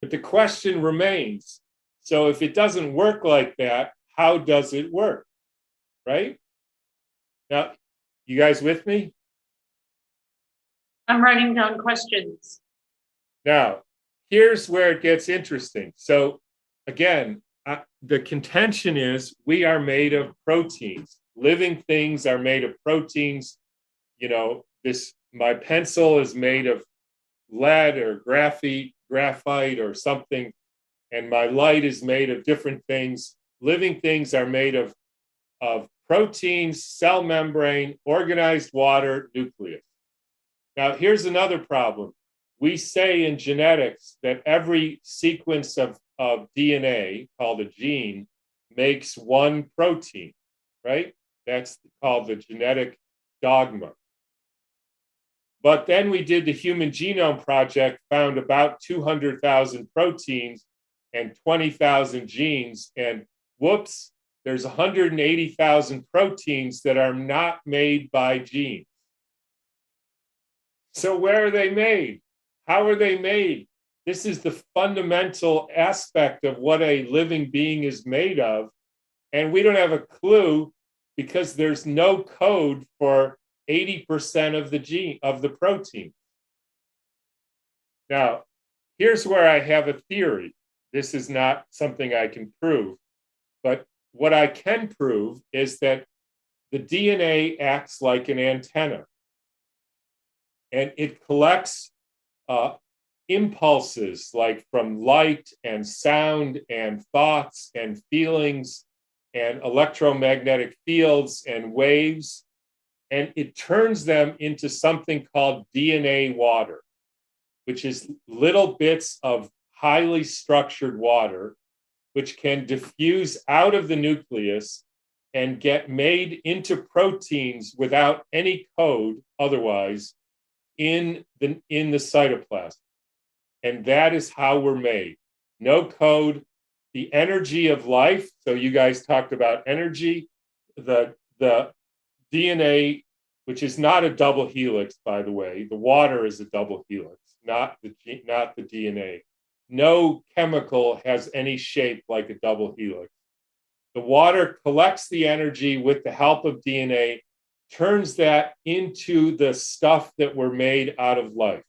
But the question remains, so if it doesn't work like that, how does it work? Right? Now, you guys with me? I'm writing down questions. Now, here's where it gets interesting. So again, the contention is we are made of proteins. Living things are made of proteins. You know, my pencil is made of lead or graphite or something, and my light is made of different things. Living things are made of proteins, cell membrane, organized water, nucleus. Now, here's another problem. We say in genetics that every sequence of DNA, called a gene, makes one protein, right? That's called the genetic dogma. But then we did the Human Genome Project, found about 200,000 proteins and 20,000 genes, and whoops, there's 180,000 proteins that are not made by genes. So where are they made? How are they made? This is the fundamental aspect of what a living being is made of. And we don't have a clue because there's no code for 80% of the protein. Now, here's where I have a theory. This is not something I can prove, but what I can prove is that the DNA acts like an antenna, and it collects impulses like from light and sound and thoughts and feelings and electromagnetic fields and waves, and it turns them into something called DNA water, which is little bits of highly structured water, which can diffuse out of the nucleus and get made into proteins without any code otherwise in the cytoplasm. And that is how we're made. No code, the energy of life. So you guys talked about energy, the DNA, which is not a double helix, by the way. The water is a double helix, not the DNA. No chemical has any shape like a double helix. The water collects the energy with the help of DNA, turns that into the stuff that we're made out of life.